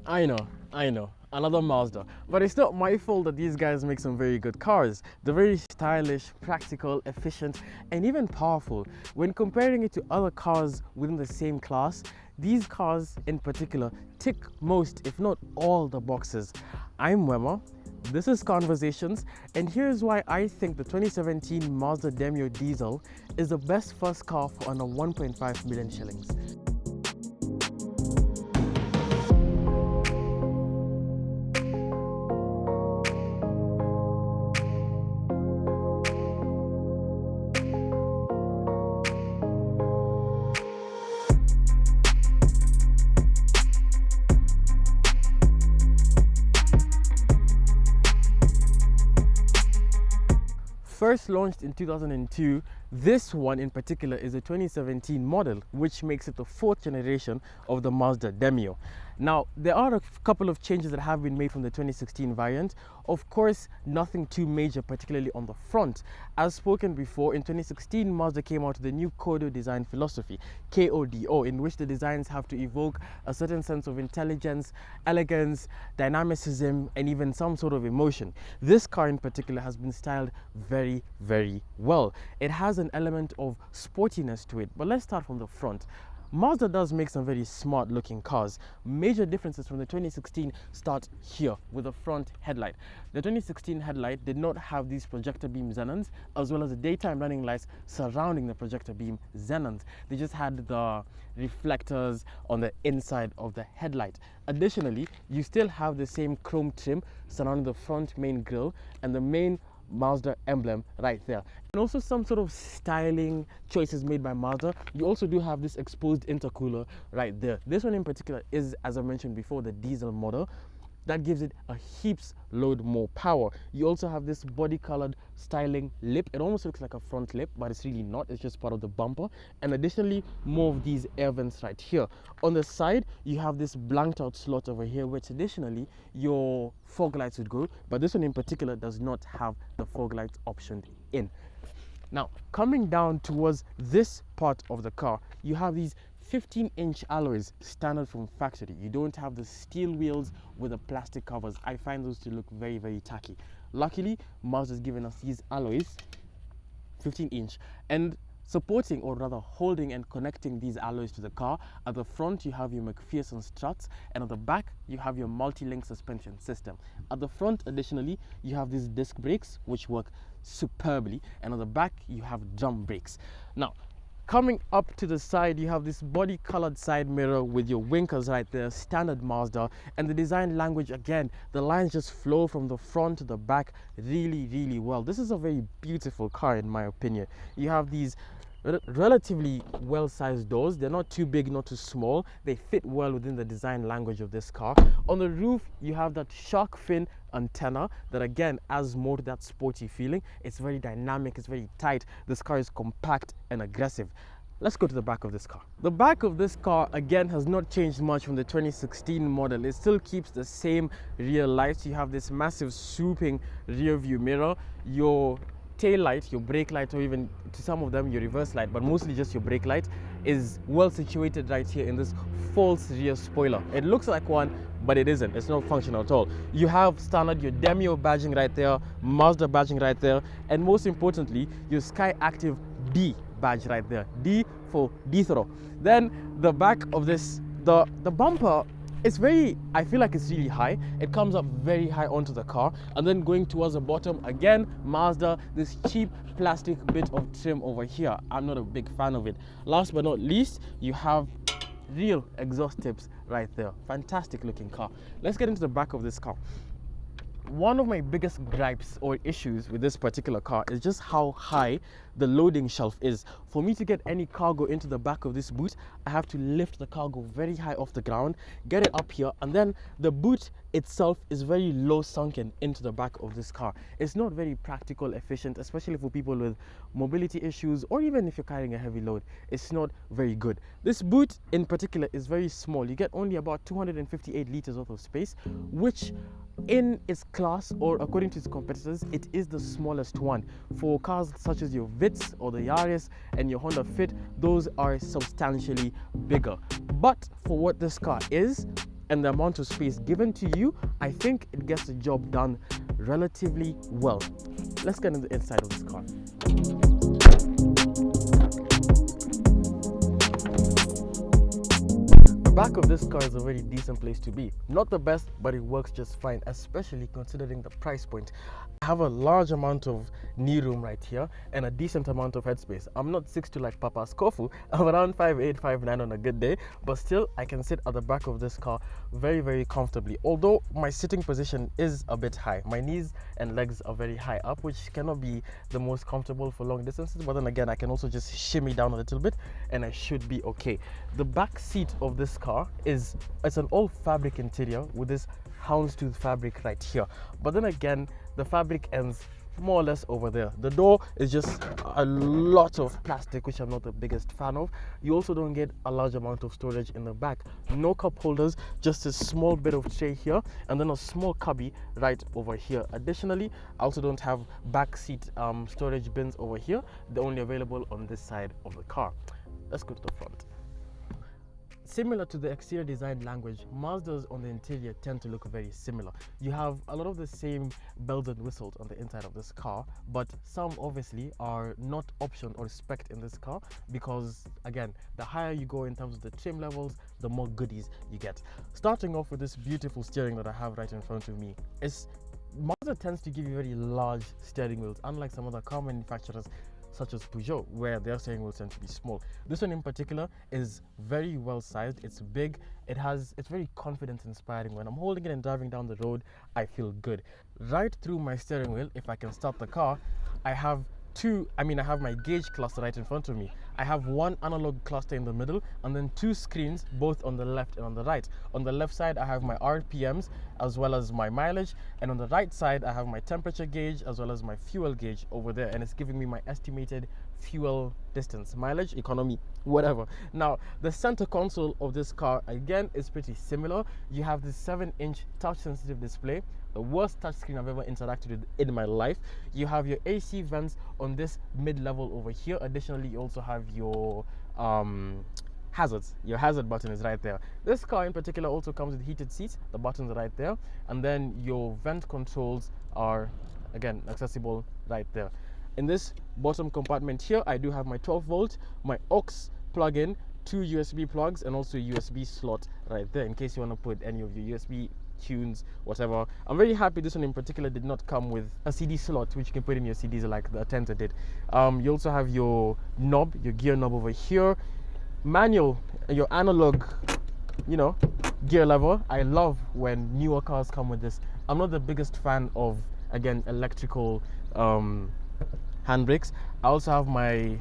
I know, another Mazda. But it's not my fault that these guys make some very good cars. They're very stylish, practical, efficient, and even powerful. When comparing it to other cars within the same class, these cars in particular tick most, if not all, the boxes. I'm Wema. This is Conversations, and here's why I think the 2017 Mazda Demio Diesel is the best first car for under 1.5 million shillings. First launched in 2002, this one in particular is a 2017 model, which makes it the fourth generation of the Mazda Demio. Now, there are a couple of changes that have been made from the 2016 variant. Of course, nothing too major, particularly on the front. As spoken before, in 2016, Mazda came out with the new Kodo design philosophy, KODO, in which the designs have to evoke a certain sense of intelligence, elegance, dynamicism, and even some sort of emotion. This car in particular has been styled very, very well. It has an element of sportiness to it, but let's start from the front. Mazda does make some very smart looking cars. Major differences from the 2016 start here with the front headlight. The 2016 headlight did not have these projector beam xenons as well as the daytime running lights surrounding the projector beam xenons. They just had the reflectors on the inside of the headlight. Additionally, you still have the same chrome trim surrounding the front main grille and the main Mazda emblem right there, and also some sort of styling choices made by Mazda. You also do have this exposed intercooler right there. This one in particular is, as I mentioned before, the diesel model. That gives it a heaps load more power. You also have this body colored styling lip. It almost looks like a front lip, but it's really not. It's just part of the bumper. And additionally, more of these air vents right here. On the side, you have this blanked out slot over here, where traditionally your fog lights would go, but this one in particular does not have the fog lights optioned in. Now, coming down towards this part of the car, you have these 15-inch alloys standard from factory. You don't have the steel wheels with the plastic covers. I find those to look very, very tacky. Luckily, Mazda's given us these alloys, 15-inch, and supporting, or rather holding and connecting these alloys to the car. At the front, you have your McPherson struts, and at the back, you have your multi-link suspension system. At the front, additionally, you have these disc brakes, which work superbly, and at the back, you have drum brakes. Now, coming up to the side, you have this body colored side mirror with your winkers right there, standard Mazda. And the design language, again, the lines just flow from the front to the back really, really well. This is a very beautiful car in my opinion. You have these relatively well-sized doors. They're not too big, not too small. They fit well within the design language of this car. On the roof, you have that shark fin antenna that again adds more to that sporty feeling. It's very dynamic, it's very tight. This car is compact and aggressive. Let's go to the back of this car. The back of this car again has not changed much from the 2016 model. It still keeps the same rear lights. You have this massive swooping rear view mirror. Your tail light, your brake light, or even to some of them your reverse light, but mostly just your brake light, is well situated right here in this false rear spoiler. It looks like one, but it isn't. It's not functional at all. You have standard your Demio badging right there, Mazda badging right there, and most importantly, your Sky Active D badge right there. D for D-Throw. Then the back of this, the bumper, it's very, I feel like it's really high. It comes up very high onto the car, and then going towards the bottom, again, Mazda, this cheap plastic bit of trim over here. I'm not a big fan of it. Last but not least, you have real exhaust tips right there. Fantastic looking car. Let's get into the back of this car. One of my biggest gripes or issues with this particular car is just how high the loading shelf is. For me to get any cargo into the back of this boot, I have to lift the cargo very high off the ground, get it up here, and then the boot itself is very low sunken into the back of this car. It's not very practical, efficient, especially for people with mobility issues, or even if you're carrying a heavy load. It's not very good. This boot in particular is very small. You get only about 258 liters worth of space, which in its class, or according to its competitors, it is the smallest one. For cars such as your Vitz or the Yaris and your Honda Fit, those are substantially bigger. But for what this car is, and the amount of space given to you, I think it gets the job done relatively well. Let's get into the inside of this car. The back of this car is a very decent place to be. Not the best, but it works just fine, especially considering the price point. I have a large amount of knee room right here and a decent amount of headspace. I'm not 6'2" like Papa Skofu. I'm around 5'8", 5'9" on a good day, but still I can sit at the back of this car very, very comfortably. Although my sitting position is a bit high. My knees and legs are very high up, which cannot be the most comfortable for long distances, but then again, I can also just shimmy down a little bit and I should be okay. The back seat of this car it's an all fabric interior with this houndstooth fabric right here, but then again, the fabric ends more or less over there. The door is just a lot of plastic, which I'm not the biggest fan of. You also don't get a large amount of storage in the back. No cup holders, just a small bit of tray here and then a small cubby right over here. Additionally, I also don't have back seat storage bins over here. They're only available on this side of the car. Let's go to the front. Similar to the exterior design language, Mazdas on the interior tend to look very similar. You have a lot of the same bells and whistles on the inside of this car, but some obviously are not option or spec'd in this car because, again, the higher you go in terms of the trim levels, the more goodies you get. Starting off with this beautiful steering that I have right in front of me, Mazda tends to give you very large steering wheels, unlike some other car manufacturers such as Peugeot, where their steering wheels tend to be small. This one in particular is very well sized. It's big. It's very confidence inspiring. When I'm holding it and driving down the road, I feel good. Right through my steering wheel, if I can start the car, I have my gauge cluster right in front of me. I have one analog cluster in the middle and then two screens both on the left and on the right. On the left side, I have my RPMs as well as my mileage, and on the right side, I have my temperature gauge as well as my fuel gauge over there, and it's giving me my estimated fuel distance, mileage, economy, whatever. Now, the center console of this car, again, is pretty similar. You have this 7-inch touch-sensitive display, the worst touchscreen I've ever interacted with in my life. You have your AC vents on this mid-level over here. Additionally, you also have your hazards. Your hazard button is right there. This car in particular also comes with heated seats. The buttons are right there. And then your vent controls are, again, accessible right there. In this bottom compartment here, I do have my 12 volt, my aux plug-in, 2 USB plugs, and also a USB slot right there in case you want to put any of your USB tunes, whatever. I'm very happy this one in particular did not come with a CD slot, which you can put in your CDs like the Atenta did. You also have your knob, your gear knob over here, manual, your analog, gear lever. I love when newer cars come with this. I'm not the biggest fan of, again, electrical handbrakes. I also have my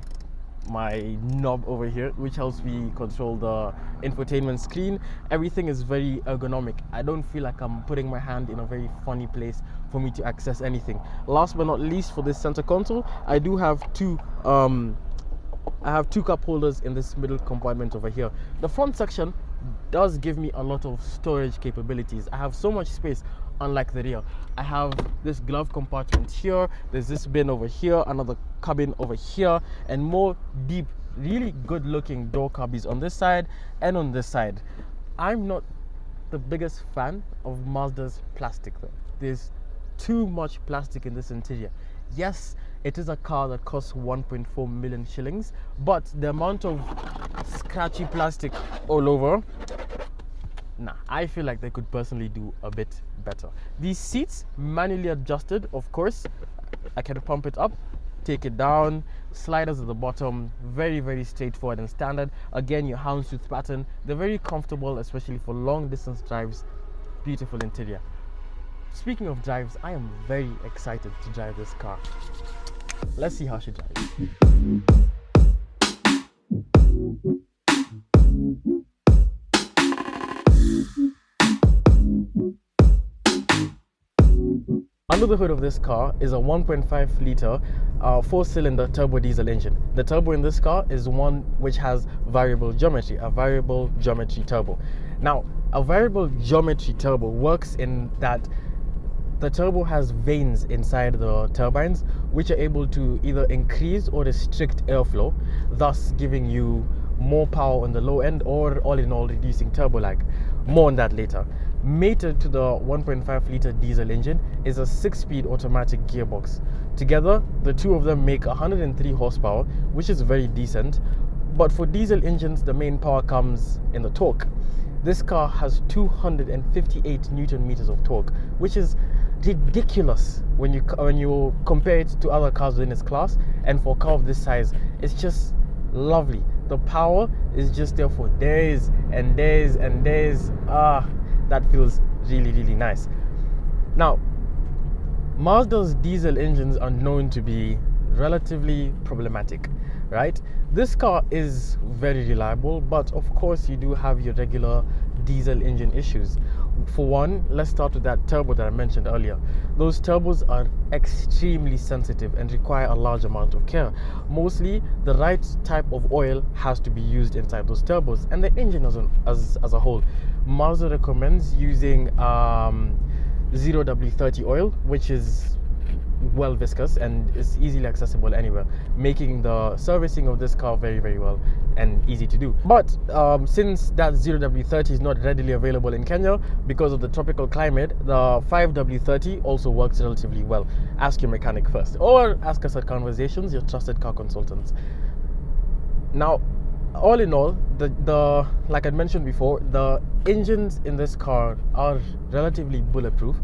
knob over here, which helps me control the infotainment screen. Everything is very ergonomic. I don't feel like I'm putting my hand in a very funny place for me to access anything. Last but not least, for this center console, I do have two cup holders in this middle compartment over here. The front section does give me a lot of storage capabilities. I have so much space, unlike the rear. I have this glove compartment here, there's this bin over here, another cabin over here, and more deep, really good looking door cubbies on this side and on this side. I'm not the biggest fan of Mazda's plastic though. There's too much plastic in this interior. Yes, it is a car that costs 1.4 million shillings, but the amount of scratchy plastic all over, I feel like they could personally do a bit better. These seats, manually adjusted, of course. I can pump it up, take it down, sliders at the bottom, very, very straightforward and standard. Again, your houndstooth pattern. They're very comfortable, especially for long distance drives. Beautiful interior. Speaking of drives, I am very excited to drive this car. Let's see how she drives. Under the hood of this car is a 1.5 litre 4-cylinder turbo diesel engine. The turbo in this car is one which has variable geometry, a variable geometry turbo. Now, a variable geometry turbo works in that the turbo has vanes inside the turbines which are able to either increase or restrict airflow, thus giving you more power on the low end, or all in all reducing turbo lag. More on that later. Mated to the 1.5 litre diesel engine is a 6-speed automatic gearbox. Together, the two of them make 103 horsepower, which is very decent. But for diesel engines, the main power comes in the torque. This car has 258 Newton meters of torque, which is ridiculous when you compare it to other cars within its class. And for a car of this size, it's just lovely. The power is just there for days and days and days. That feels really, really nice. Now, Mazda's diesel engines are known to be relatively problematic, right? This car is very reliable, but of course you do have your regular diesel engine issues. For one, let's start with that turbo that I mentioned earlier. Those turbos are extremely sensitive and require a large amount of care. Mostly, the right type of oil has to be used inside those turbos, and the engine as a whole. Mazda recommends using 0W30 oil, which is well viscous and is easily accessible anywhere, making the servicing of this car very, very well and easy to do. But since that 0W30 is not readily available in Kenya because of the tropical climate, the 5W30 also works relatively well. Ask your mechanic first, or ask us at Conversations, your trusted car consultants. Now, all in all, the like I mentioned before, the engines in this car are relatively bulletproof,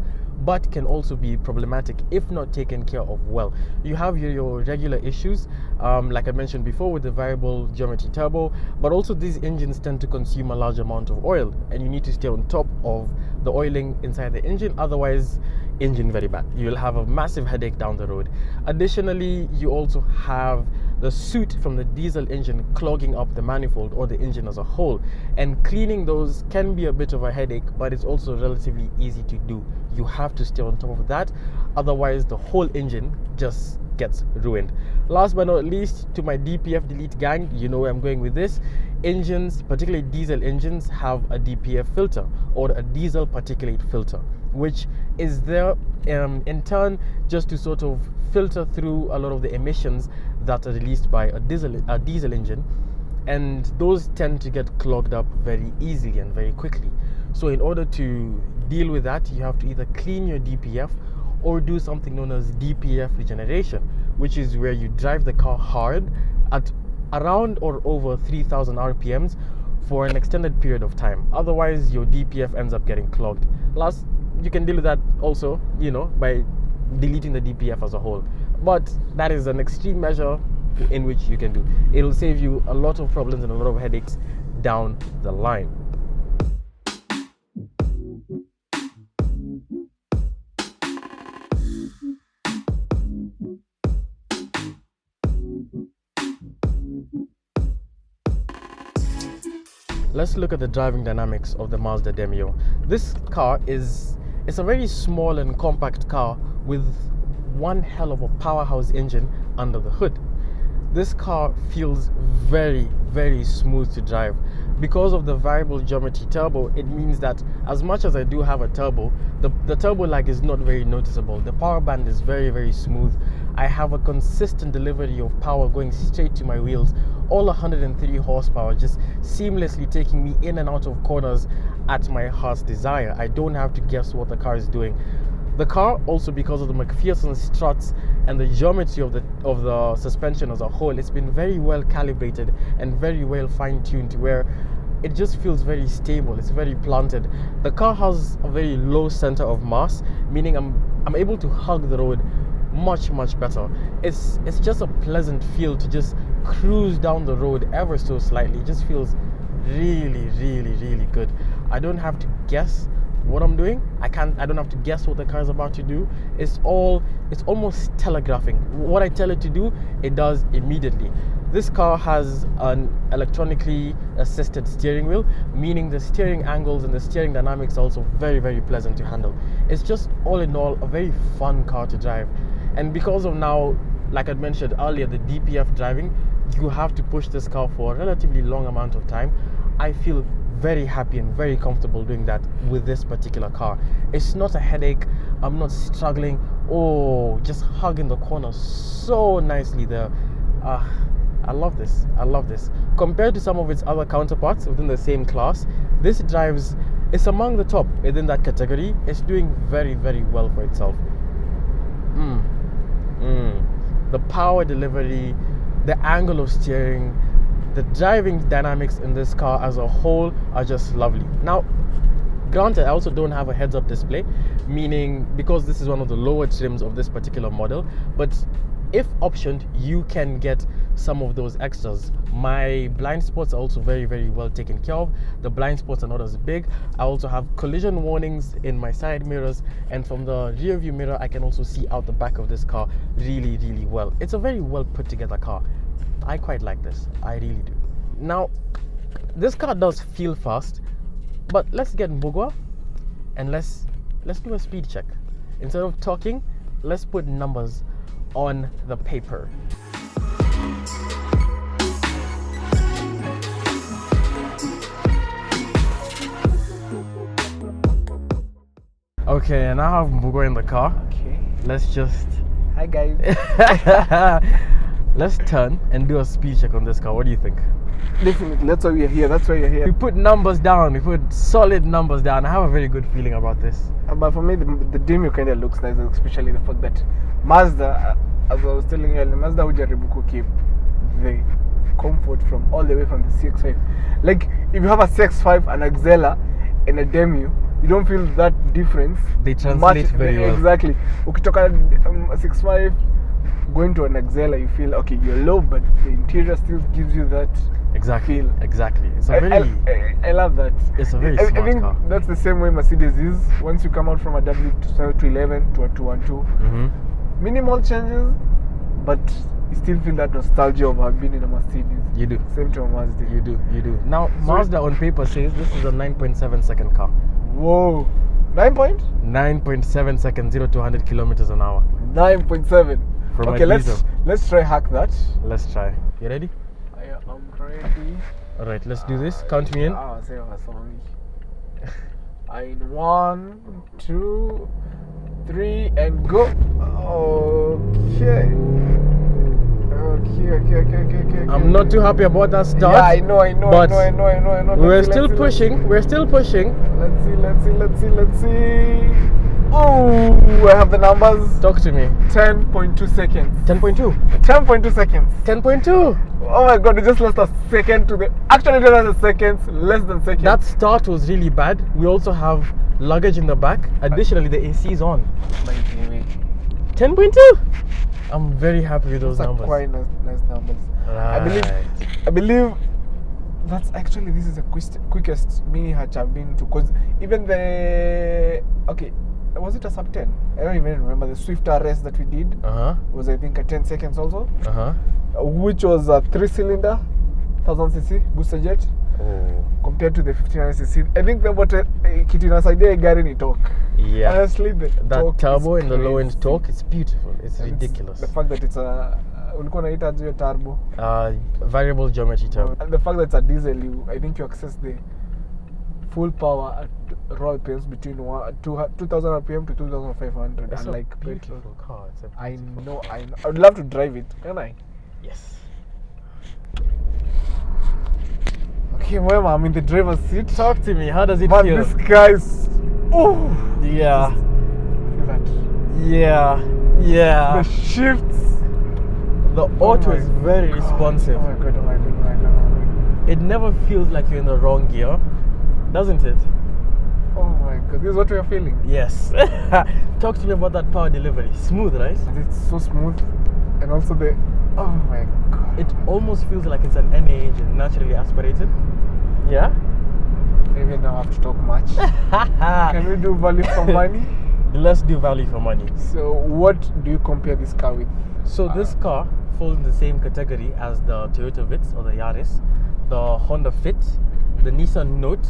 but can also be problematic if not taken care of well. You have your regular issues, like I mentioned before, with the variable geometry turbo, but also these engines tend to consume a large amount of oil, and you need to stay on top of the oiling inside the engine, otherwise engine very bad. You'll have a massive headache down the road. Additionally, you also have the soot from the diesel engine clogging up the manifold or the engine as a whole, and cleaning those can be a bit of a headache, but it's also relatively easy to do. You have to stay on top of that, otherwise the whole engine just gets ruined. Last but not least, to my DPF delete gang, you know where I'm going with this. Engines, particularly diesel engines, have a DPF filter, or a diesel particulate filter, which is there in turn just to sort of filter through a lot of the emissions that are released by a diesel engine, and those tend to get clogged up very easily and very quickly. So in order to deal with that, you have to either clean your DPF or do something known as DPF regeneration, which is where you drive the car hard at around or over 3000 RPMs for an extended period of time. Otherwise, your DPF ends up getting clogged. Last, you can deal with that also, by deleting the DPF as a whole. But that is an extreme measure in which you can do. It'll save you a lot of problems and a lot of headaches down the line. Let's look at the driving dynamics of the Mazda Demio. This car it's a very small and compact car with one hell of a powerhouse engine under the hood. This car feels very, very smooth to drive. Because of the variable geometry turbo, it means that as much as I do have a turbo, the turbo lag is not very noticeable. The power band is very, very smooth. I have a consistent delivery of power going straight to my wheels, all 103 horsepower, just seamlessly taking me in and out of corners at my heart's desire. I don't have to guess what the car is doing. The car, also because of the McPherson struts and the geometry of the suspension as a whole, it's been very well calibrated and very well fine-tuned to where it just feels very stable. It's very planted. The car has a very low center of mass, meaning I'm able to hug the road much, much better. It's just a pleasant feel to just cruise down the road ever so slightly. It just feels really, really, really good. I don't have to guess what I'm doing. I don't have to guess what the car is about to do. It's almost telegraphing. What I tell it to do, it does immediately. This car has an electronically assisted steering wheel, meaning the steering angles and the steering dynamics are also very, very pleasant to handle. It's just all in all a very fun car to drive. And because of now, like I mentioned earlier, the DPF driving, you have to push this car for a relatively long amount of time. I feel very happy and very comfortable doing that with this particular car. It's not a headache. I'm not struggling. Just hugging the corner so nicely there. I love this. Compared to some of its other counterparts within the same class, this drives it's among the top within that category. It's doing very, very well for itself. The power delivery, the angle of steering, the driving dynamics in this car as a whole are just lovely. Now, granted, I also don't have a heads-up display, meaning because this is one of the lower trims of this particular model, but if optioned, you can get some of those extras. My blind spots are also very, very well taken care of. The blind spots are not as big. I also have collision warnings in my side mirrors, and from the rear view mirror I can also see out the back of this car really, really well. It's a very well put together car. I quite like this, I really do. Now, this car does feel fast, but let's get Mbugwa and let's do a speed check. Instead of talking, let's put numbers on the paper. Okay, and I have Mbugwa in the car. Okay. Let's just... Hi guys. Let's turn and do a speed check on this car. What do you think? Definitely, that's why we're here. That's why you're here. We put numbers down. We put solid numbers down. I have a very good feeling about this. But for me, the Demio kind of looks nice, especially the fact that Mazda, as I was telling you, Mazda hujaribu keep the comfort from all the way from the CX-5. Like, if you have a CX-5, an Axela, and a Demio, you don't feel that difference. They translate very well. Exactly. Ukitoka a CX-5, going to an Axela, you feel, okay, you're low, but the interior still gives you that feel. Exactly. It's a very... I love that. It's a very smart car. I think that's the same way Mercedes is. Once you come out from a W211 to a 212, minimal changes, but you still feel that nostalgia of being in a Mercedes. You do. Same to a Mazda. You do. Now, Mazda on paper says this is a 9.7 second car. Whoa. 9.7 seconds, 0 to 100 kilometers an hour. 9.7. Okay, let's try hack that. Let's try. You ready? I am ready. Alright, let's do this. Count me in. In 1, 2, 3, and go. Okay. I'm not too happy about that start. Yeah, I know. But I know. We're still pushing. Let's see. Oh, I have the numbers. Talk to me. 10.2 seconds. 10.2. 10.2 seconds. 10.2. Oh my god, it just lost a second to the... Actually, it lost a second, less than second. That start was really bad. We also have luggage in the back. Additionally, the AC is on. 10.2. I'm very happy with those numbers. Quite nice numbers. Right. I believe that's actually, this is the quickest mini hatch I've been to, because even the... Okay, was it a sub 10? I don't even remember. The Swift RS that we did was, I think, a 10 seconds also, which was a 3-cylinder 1000cc booster jet. Compared to the 1500cc, I think what kitu inasaidia gari ni torque. Yeah, honestly, that turbo in the low end torque, it's beautiful. It's ridiculous. The fact that it's a ulikuwa naita hiyo turbo, variable geometry turbo, and the fact that it's a diesel, I think you access the full power at roll pace between 2000 rpm to 2500. It's unlike a beautiful car. It's a I know. I would love to drive it. Can I? Yes. Okay, well, I'm in the driver's seat. Talk to me. How does it feel? This guy's... Oh! Yeah. Feel that. Yeah. The shifts. The auto is very responsive. Oh my god. It never feels like you're in the wrong gear, doesn't it? Oh my god. This is what we're feeling. Yes. Talk to me about that power delivery. Smooth, right? And it's so smooth. And also the... Oh my god. It almost feels like it's an NA engine, naturally aspirated. Yeah? Maybe now I have to talk much. Can we do value for money? Let's do value for money. So what do you compare this car with? So this car falls in the same category as the Toyota Vitz or the Yaris, the Honda Fit, the Nissan Note,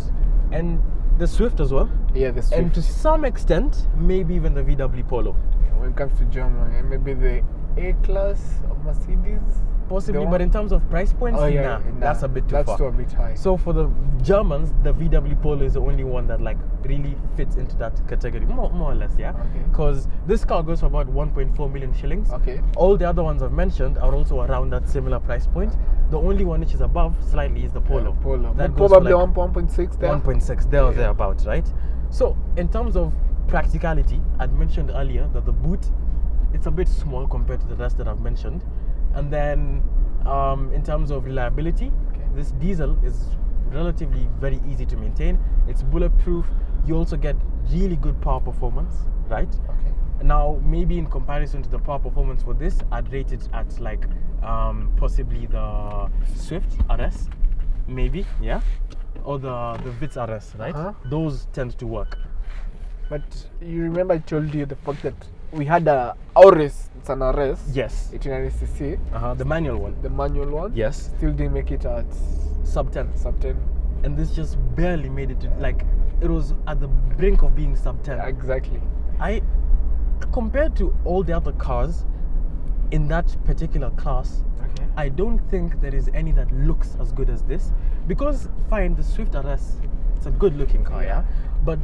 and the Swift as well. Yeah, the Swift. And to some extent, maybe even the VW Polo. When it comes to Germany, maybe the A-Class of Mercedes. possibly, one? but in terms of price points, nah, that's a bit too far. That's a bit high. So for the Germans, the VW Polo is the only one that like really fits into that category, more or less, yeah. Okay. Because this car goes for about 1.4 million shillings. Okay. All the other ones I've mentioned are also around that similar price point. The only one which is above slightly is the Polo. Polo. That But goes probably for like 1.6 there. 1.6 there or thereabouts, right? So in terms of practicality, I'd mentioned earlier that the boot, it's a bit small compared to the rest that I've mentioned. And then in terms of reliability, this diesel is relatively very easy to maintain. It's bulletproof. You also get really good power performance, right? Okay. Now, maybe in comparison to the power performance for this, I'd rate it at like possibly the Swift RS, maybe, yeah, or the Vitz RS, right? Those tend to work. But you remember I told you the fact that we had a Auris, it's an RS. Yes. 1890cc. The manual one. The manual one. Yes. Still didn't make it at Sub 10. Sub 10. And this just barely made it to, like, it was at the brink of being sub 10. Exactly. Compared to all the other cars in that particular class, I don't think there is any that looks as good as this. Because, fine, the Swift RS, it's a good looking car, yeah? But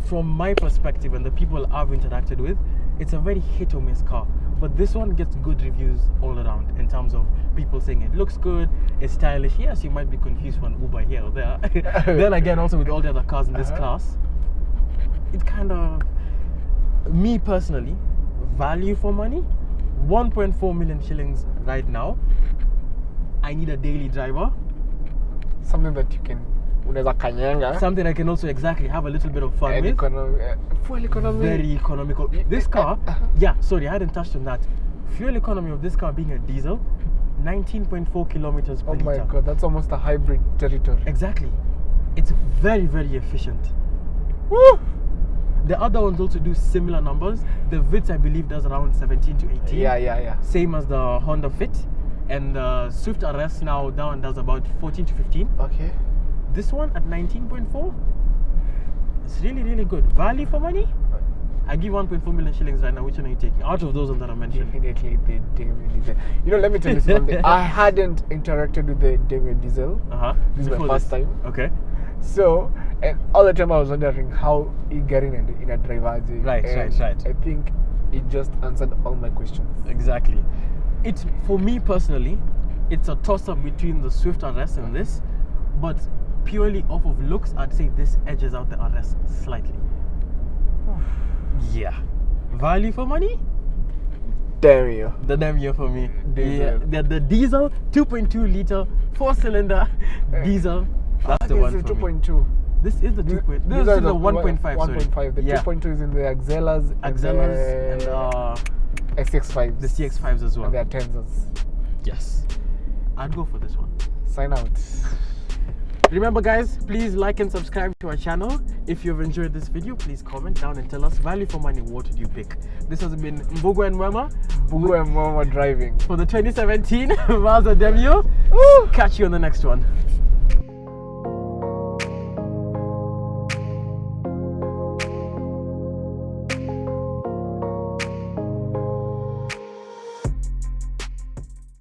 from my perspective and the people I've interacted with, it's a very hit or miss car. But this one gets good reviews all around in terms of people saying it looks good, it's stylish. Yes, you might be confused for an Uber here or there. Then again, also with all the other cars in this class, it kind of, me personally, value for money, 1.4 million shillings right now. I need a daily driver. Something that you can, something I can also have a little bit of fun with. Fuel economy. Very economical. This car, sorry, I hadn't touched on that. Fuel economy of this car being a diesel, 19.4 kilometers per liter. Oh my god, that's almost a hybrid territory. Exactly. It's very, very efficient. Woo! The other ones also do similar numbers. The Vitz, I believe, does around 17 to 18. Yeah. Same as the Honda Fit. And the Swift RS now down does about 14 to 15. Okay. This one at 19.4, it's really, really good. Value for money? I give 1.4 million shillings right now. Which one are you taking out of those that I mentioned? Definitely the Demio diesel. You know, let me tell you something. I hadn't interacted with the Demio diesel. This is my first time. Okay. So, and all the time I was wondering how it got in a driver's. Right. I think it just answered all my questions. Exactly. It's, for me personally, it's a toss-up between the Swift RS and this, but purely off of looks, I'd say this edges out the RS slightly. Yeah. Value for money? Demio. The Demio for me. Demio. Yeah, the diesel, 2.2 liter, 4-cylinder diesel. That's the one for 2.2. This is the 2.2. This is the 1.5. 1.5. The 2.2 is in the Axelas and SX5s. The CX5s as well. And their Tenzas. Yes. I'd go for this one. Sign out. Remember guys, please like and subscribe to our channel. If you've enjoyed this video, please comment down and tell us, value for money, what would you pick? This has been Mbogo and Mwema. Mbogo and Mwema driving. For the 2017 Mazda Demio. Catch you on the next one.